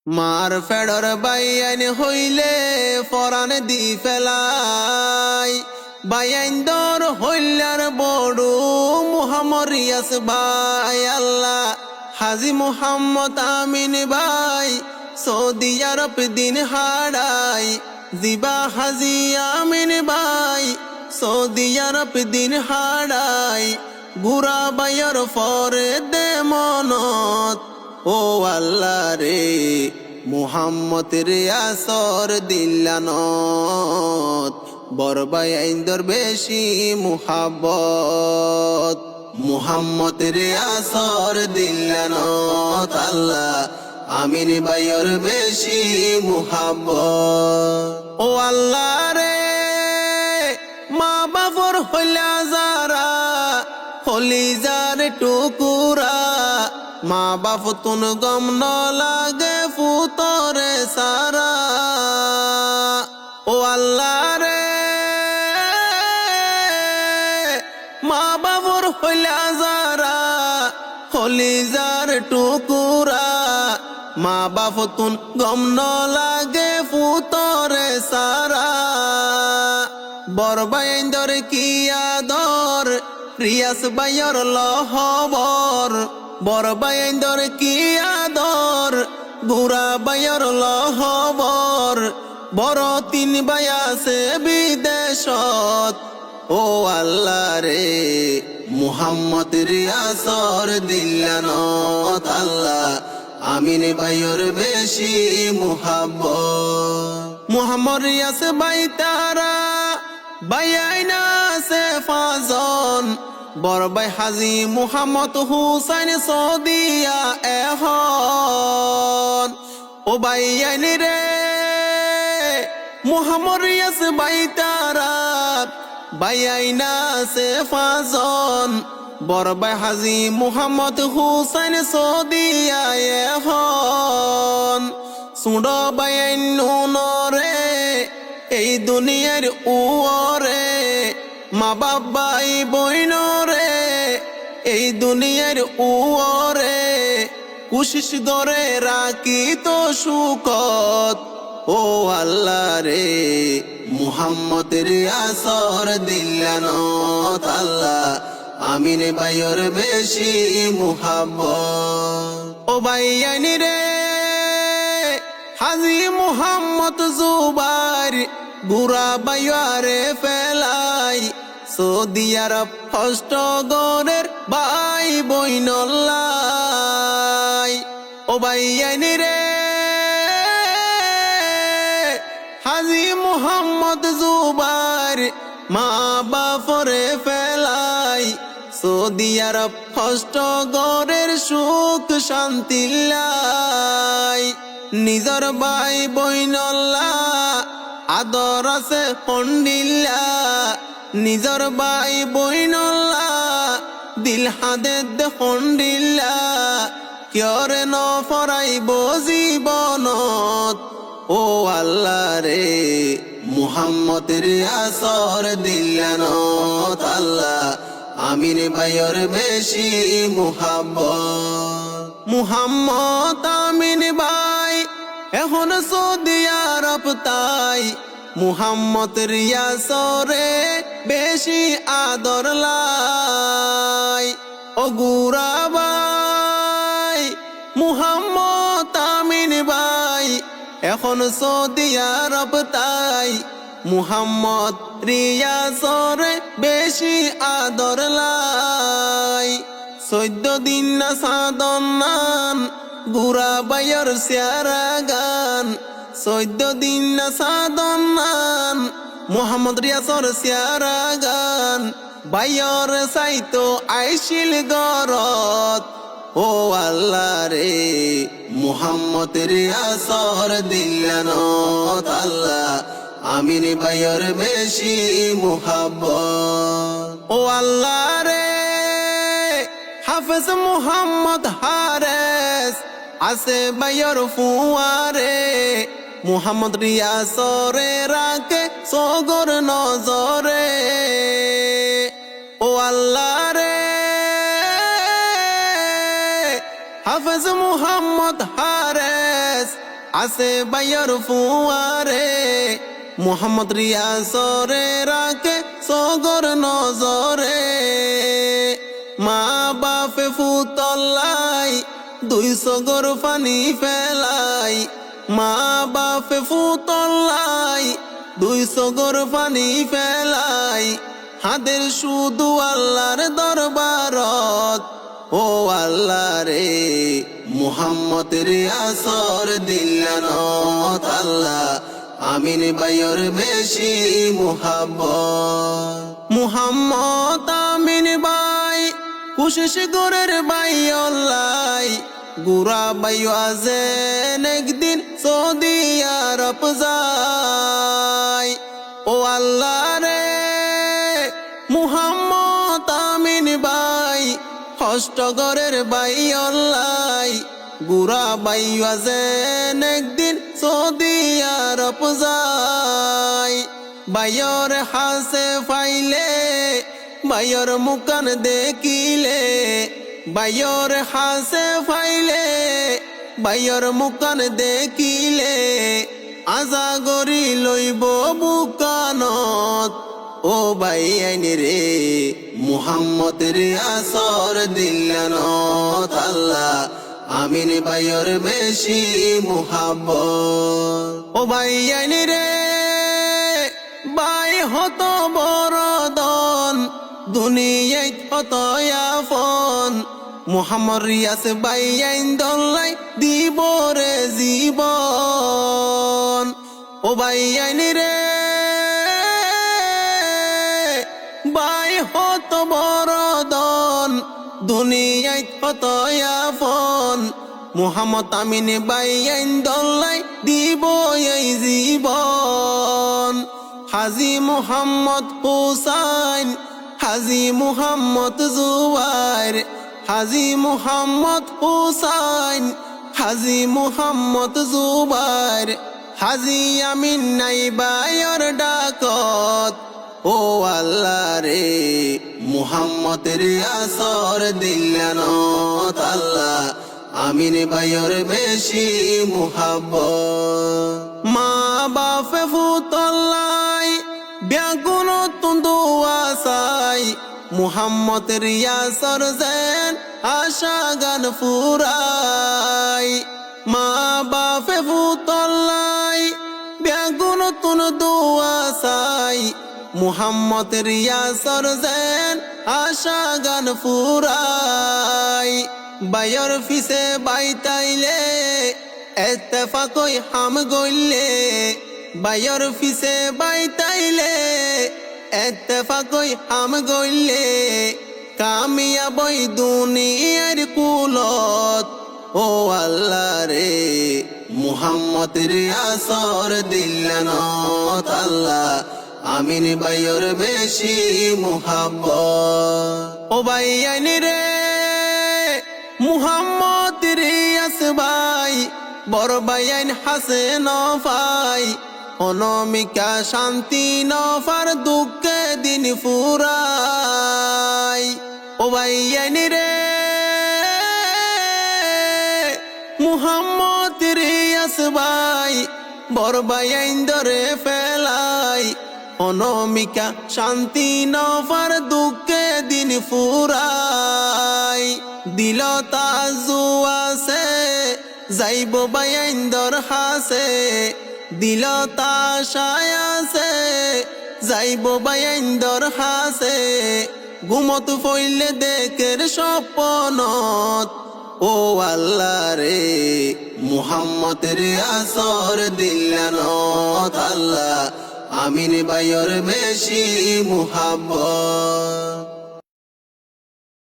মার ফেডর বাইয়াইন হইলে ফরান দি ফেলাই বাইয়াইন দর হইলার বড়ু মুহাম্মদ রিয়াস ভাই আল্লাহ হাজি মুহাম্মদ আমিন ভাই সৌদি আরব দিন হারাই জিবা হাজি আমিন ভাই সৌদি আরব দিন হারাই বুড়া বাইয়র ফরে দে মনত ও আল্লাহ রে মুহাম্মদ রিয়াসর দিল্লানত বরবাই আইন্দর বেশি মুহাব্বত মুহাম্মদ রিয়াসর দিল্লানত আল্লাহ আমিন বাইয়র বেশি মুহাব্বত ও আল্লাহ রে মা বাবর হইলা যারা হলিজার টুকুরা মা বাপ তুন গম ন লাগে ফুতরে সারা ও আল্লাহ রে মা বাবর হইলা যারা হলিজার টুকুরা মা বাপ তুন গম ন লাগে ফুতরে সারা বরবাইন্দর কি আদর রিয়াস বাইয়র লহবর বরবাইন্দর কি আদর বুড়া বাইয়র লহবর বড় তিন বায়াসে বিদেশত ও আল্লাহ রে মুহাম্মদ রিয়াসর দিল্লানত আল্লাহ আমিন বাইয়র বেশি মুহাব্বত মুহাম্মদ রিয়াস বাই তারা বাইয়াইনা সে ফাজন বরবাই হাজি মুহাম্মদ হুসাইন সৌদিয়া এখন ও বাইয়াইন রে মুহাম্মদ রিয়াস বাই তারা বাইয়াইনা সে ফাজন বরবাই হাজি মুহাম্মদ হুসাইন সৌদিয়া এখন সুড় বাইয়াইন নুনরে এই দুনিয়ার উরে মা বাবাই বইন রে এই দুনিয়ার উরে কুশিস দরে রাখি তো সুকত ও আল্লাহ রে মুহাম্মদ রিয়াসর দিল্লানত আল্লাহ আমিন বাইয়র বেশি মুহাব্বত ও বাইয়াইন রে হাজি মুহাম্মদ জুবাইর বুড়া বাইয়ারে ফেলাই সৌদি আরব হস্ত গরের ভাই বইনল্লাই ও বাইয়াইন রে হাজি মুহাম্মদ জুবাইর মা বাপরে ফেলাই সৌদি আরব হস্ত গরের সুখ শান্তি লাই নিজর ভাই বইনল্লা আদর আছে পন্ডিল্লা নিজর ভাই বইনল্লা দিল হাদে দে পন্ডিল্লা কিয়রে ন ফরাইব জীবনত ও আল্লাহ রে মুহাম্মদ রিয়াসর দিল্লানত আল্লাহ আমিন বাইয়র বেশি মুহাব্বত মুহাম্মদ আমিন ভাই এখন সৌদি আরব তাই মুহাম্মদ রিয়াসরে বেশি আদর লাই ও গুরা ভাই মুহাম্মদ আমিন ভাই এখন সৌদি আরব তাই মুহাম্মদ রিয়াসরে বেশি আদর লাই 14 দিন না সাদন নান গুরা বাইয়র সিয়ারা গান 14 দিন না সাদন নান মুহাম্মদ রিয়াসর সিয়ারা গান বাইয়র সাইতো আইশিল গরত ও আল্লাহ রে মুহাম্মদ রিয়াসর দিল্লানত আল্লাহ আমিন বাইয়র বেশি মুহাব্বত ও আল্লাহ রে হাফেজ মুহাম্মদ হারেস আছে বাইয়র ফুয়ারে মুহাম্মদ রিয়াসরে রাখে সগর নজরে ও আল্লাহ রে হাফেজ মুহাম্মদ হারেস আছে বাইয়র ফুয়ারে মুহাম্মদ রিয়াসরে রাখে সগর নজরে মা বাপে ফুতল্লাই 200 গর পানি ফেলাই মা বাপে ফুতল্লাই 200 গর পানি ফেলাই হাদের শুধু আল্লাহর দরবারত ও আল্লাহ রে মুহাম্মদ রিয়াসর দিলানত আল্লাহ আমিন বাইয়র বেশি মুহাব্বত মুহাম্মদ আমিন বাই কোশিশ গরের বাইয়ল্লাই গুরা বাইয় আজেন একদিন সৌদি আরব যায় ও আল্লাহ রে মুহাম্মদ আমিন বাই হষ্টগরের বাইয়ল্লাই গুরা বাইয় আজেন একদিন সৌদি আরব যায় বাইয়র হাসে ফাইলে বাইয়র মুকান দেখিলে বাইয়র হাসে ফাইলে বাইয়র মুকান দেখিলে আজা গরি লইব বুকানত ও বাইয়াইন রে মুহাম্মদ রিয়াসর দিলানত আল্লাহ আমিন বাইয়র বেশি মুহাব্বত ও বাইয়াইন রে বাই হত বরদন দুনিয়ায় হত আফন মুহাম্মদ রিয়াস বাইয়াইন দল্লাই দিব রে জীবন ও বাইয়াইন রে বাই হত বরদন দুনিয়ায় হত আফন মুহাম্মদ আমিন বাইয়াইন দল্লাই দিব এই জীবন হাজি মুহাম্মদ হুসাইন হাজি মুহাম্মদ জুবাইর হাজি মুহাম্মদ হুসাইন হাজি মুহাম্মদ জুবাইর হাজি আমিন নাই বাইয়র ডাকত ও আল্লাহ রে মুহাম্মদ রিয়াসর দিলানত আল্লাহ আমিন বাইয়র বেশি মুহাব্বত মা বাপে ফুতল্লাই ব্যাগুন তুন্দুয়া সাই মুহাম্মদ রিয়াসর যেন আশা গান ফুরাই মা বাপে ফুতল্লাই ব্যাগুন তুন্দুয়া সাই মুহাম্মদ রিয়াসর যেন আশা গান ফুরাই বাইয়র ফিসে বাইতাইলে এত্তেফাকই হাম গইলে বাইয়র ফিসে বাইতাইলে এত্তেফাকই হাম গইলে কামিয়াবই দুনিয়ার কুলত ও আল্লাহ রে মুহাম্মদ রিয়াসর দিলানত আল্লাহ আমিন বাইয়র বেশি মুহাব্বত ও বাইয়াইন রে মুহাম্মদ রিয়াস বাই বড় বাইয়াইন হাসে নফাই অনমিকা শান্তি নফার দুঃখে দিন ফুরাই ও বাইয়াইন রে মুহাম্মদ রিয়াস বাই বড় বাইয়াইন ধরে ফেলাই অনমিকা শান্তি নফার দুঃখে দিন ফুরাই দিল তাজু আছে যাইব বাইয়াইন দর হাসে দিল তাশায় আছে যাইব বাইয়াইন দর হাসে ঘুমত ফইলে দেখের স্বপ্নত ও আল্লাহ রে মুহাম্মদ রিয়াসর দিলানত আল্লাহ আমিন বাইয়র বেশি মুহাব্বত